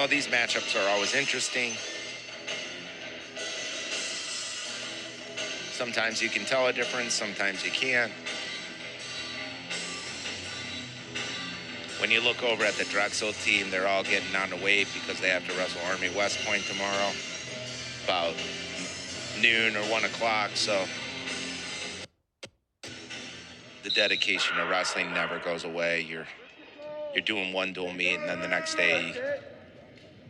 Well, these matchups are always interesting. Sometimes you can tell a difference, sometimes you can't. When you look over at the Drexel team, they're all getting on the weight because they have to wrestle Army West Point tomorrow, about noon or 1 o'clock. So the dedication to wrestling never goes away. You're doing one dual meet, and then the next day,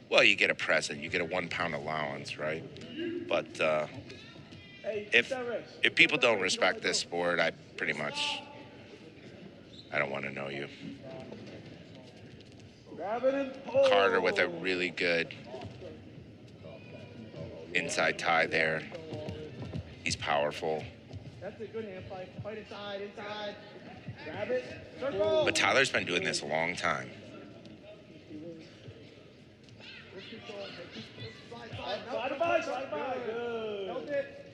well, you get a present. You get a 1 pound allowance, right? But if people don't respect this sport, I don't want to know you. Carter with a really good inside tie there. He's powerful. That's a good hand fight. Fight inside. Grab it. Circle. But Tyler's been doing this a long time. Slide by. Good. Held it.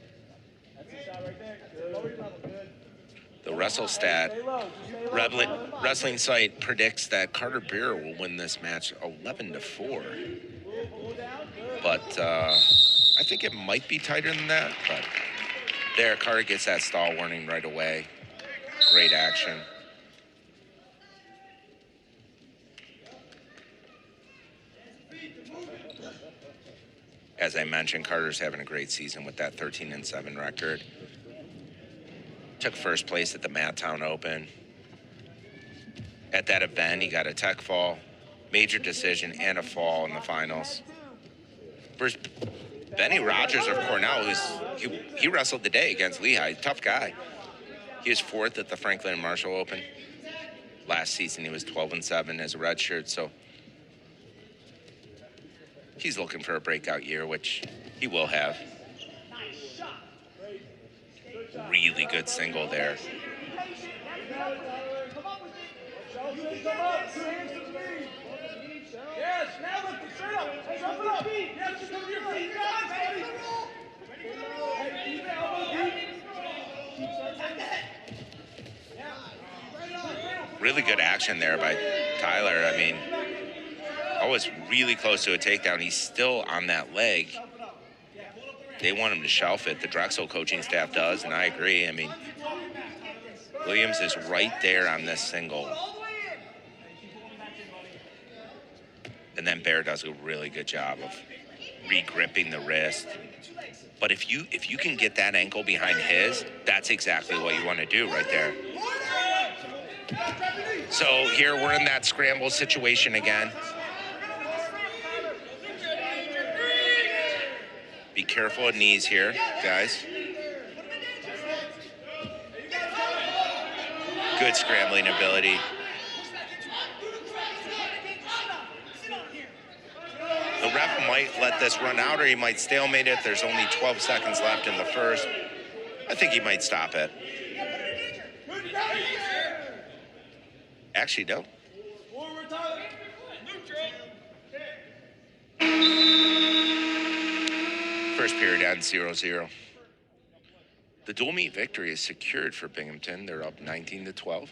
That's a shot right there. Good. Lower your level. Good. The wrestling site predicts that Carter Baer will win this match 11-4. But I think it might be tighter than that. But there, Carter gets that stall warning right away. Great action. As I mentioned, Carter's having a great season with that 13-7 record. Took first place at the Madtown Open. At that event, he got a tech fall, major decision, and a fall in the finals. Versus Benny Rogers of Cornell, he wrestled today against Lehigh. Tough guy. He was 4th at the Franklin and Marshall Open. Last season, he was 12-7 as a redshirt, so he's looking for a breakout year, which he will have. Really good single there. Really good action there by Tyler. I mean, always really close to a takedown. He's still on that leg. They want him to shelf it. The Drexel coaching staff does, and I agree. I mean, Williams is right there on this single. And then Baer does a really good job of re-gripping the wrist. But if you can get that ankle behind his, that's exactly what you want to do right there. So here we're in that scramble situation again. Be careful of knees here, guys. Good scrambling ability. The ref might let this run out, or he might stalemate it. There's only 12 seconds left in the first. I think he might stop it. Actually, no. First period ends 0-0. The dual meet victory is secured for Binghamton. They're up 19-12. A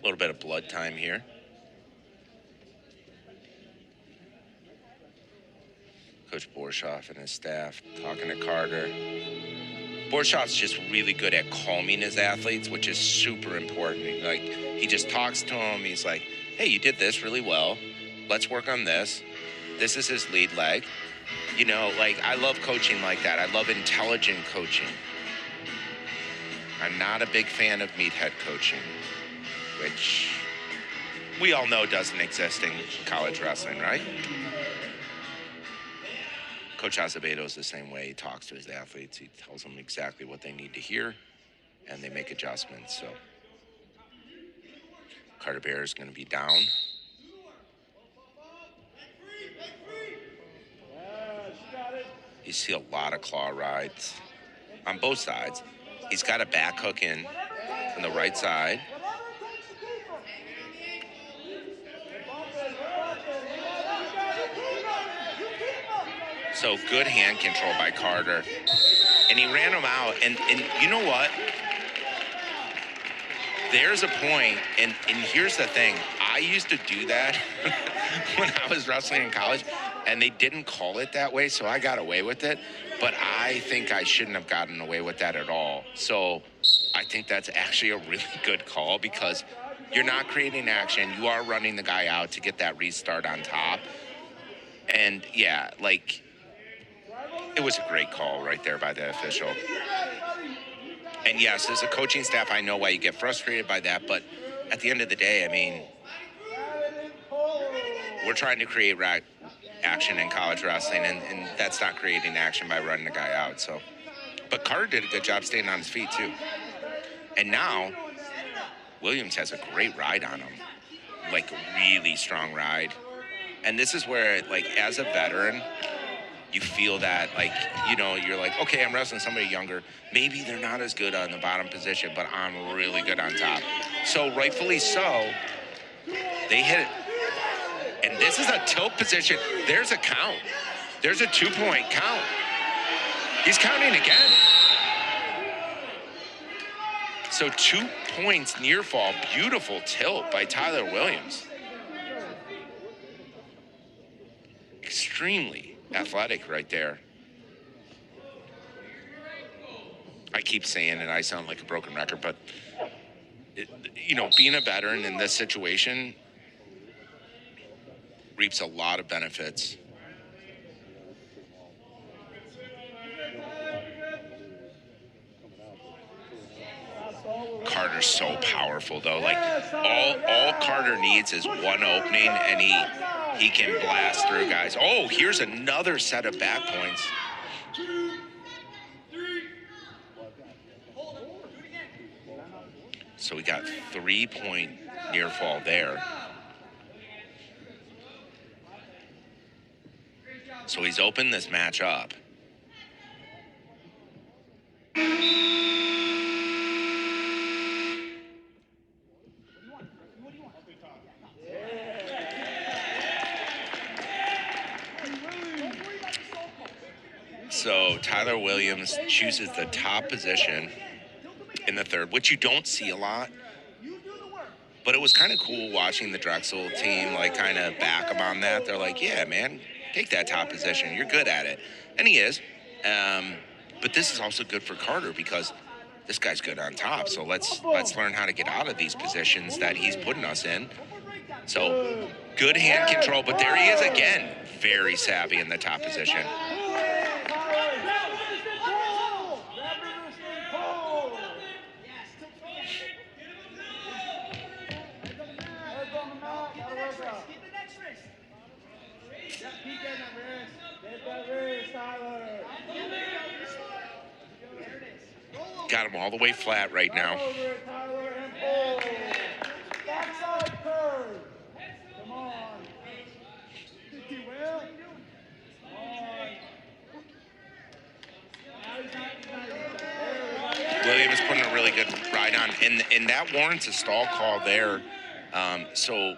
little bit of blood time here. Coach Borshoff and his staff talking to Carter. Borshoff's just really good at calming his athletes, which is super important. Like, he just talks to them. He's like, hey, you did this really well. Let's work on this. This is his lead leg. You know, like, I love coaching like that. I love intelligent coaching. I'm not a big fan of meathead coaching, which we all know doesn't exist in college wrestling, right? Coach Azebeto's the same way. He talks to his athletes. He tells them exactly what they need to hear, and they make adjustments. So Carter Baer is going to be down. You see a lot of claw rides on both sides. He's got a back hook in from the right side. So good hand control by Carter. And he ran him out. And you know what? There's a point, and here's the thing. I used to do that when I was wrestling in college, and they didn't call it that way, so I got away with it. But I think I shouldn't have gotten away with that at all. So I think that's actually a really good call because you're not creating action. You are running the guy out to get that restart on top. And, yeah, like, it was a great call right there by the official. And, yes, as a coaching staff, I know why you get frustrated by that. But at the end of the day, I mean, we're trying to create action in college wrestling, and that's not creating action by running the guy out. So, but Carter did a good job staying on his feet, too. And now Williams has a great ride on him, like a really strong ride. And this is where, like, as a veteran, you feel that, like, you know, you're like, okay, I'm wrestling somebody younger. Maybe they're not as good on the bottom position, but I'm really good on top. So rightfully so, they hit it. And this is a tilt position. There's a count. There's a 2-point count. He's counting again. So 2 points near fall. Beautiful tilt by Tyler Williams. Extremely athletic right there. I keep saying it, I sound like a broken record, but, you know, being a veteran in this situation reaps a lot of benefits. Carter's so powerful, though. Like, all Carter needs is one opening, and he can blast through guys. Oh, here's another set of back points. So we got 3-point near fall there. So he's opened this match up. So Tyler Williams chooses the top position in the third, which you don't see a lot. But it was kind of cool watching the Drexel team, like, kind of back him on that. They're like, yeah, man, take that top position. You're good at it. And he is. But this is also good for Carter because this guy's good on top. So let's learn how to get out of these positions that he's putting us in. So good hand control. But there he is again. Very savvy in the top position. Got him all the way flat right now. Williams putting a really good ride on, and that warrants a stall call there. So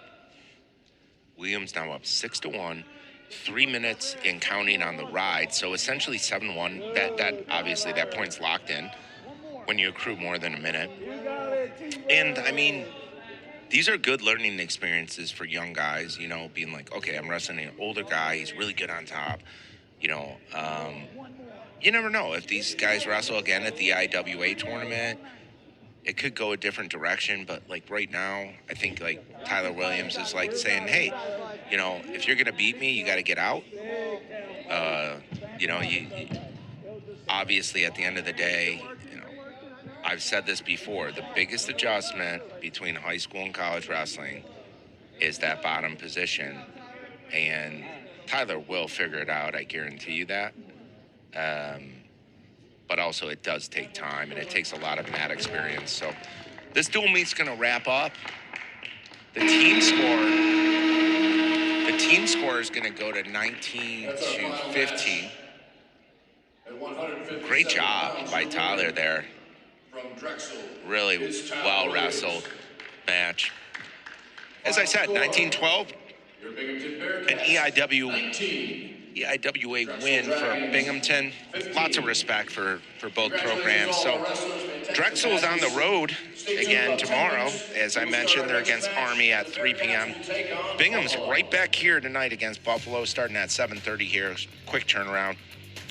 Williams now up 6-1. 3 minutes and counting on the ride, so essentially 7-1. That obviously that point's locked in when you accrue more than a minute. And I mean, these are good learning experiences for young guys. You know, being like, okay, I'm wrestling an older guy. He's really good on top. You know, you never know if these guys wrestle again at the EIWA tournament. It could go a different direction, but like right now, I think like Tyler Williams is like saying, hey, you know, if you're gonna beat me, you got to get out. You know, you obviously at the end of the day, you know, I've said this before, the biggest adjustment between high school and college wrestling is that bottom position, and Tyler will figure it out. I guarantee you that. But also it does take time, and it takes a lot of mat experience. So this dual meet's going to wrap up. The team score is going to go to 19-15. Great job by Tyler there. From Drexel, really well wrestled match. As I said, 19-12, an EIWA win for Binghamton. Lots of respect for both programs. So Drexel's on the road again tomorrow. As I mentioned, they're against Army at 3 p.m. Bingham's right back here tonight against Buffalo, starting at 7:30 here. Quick turnaround.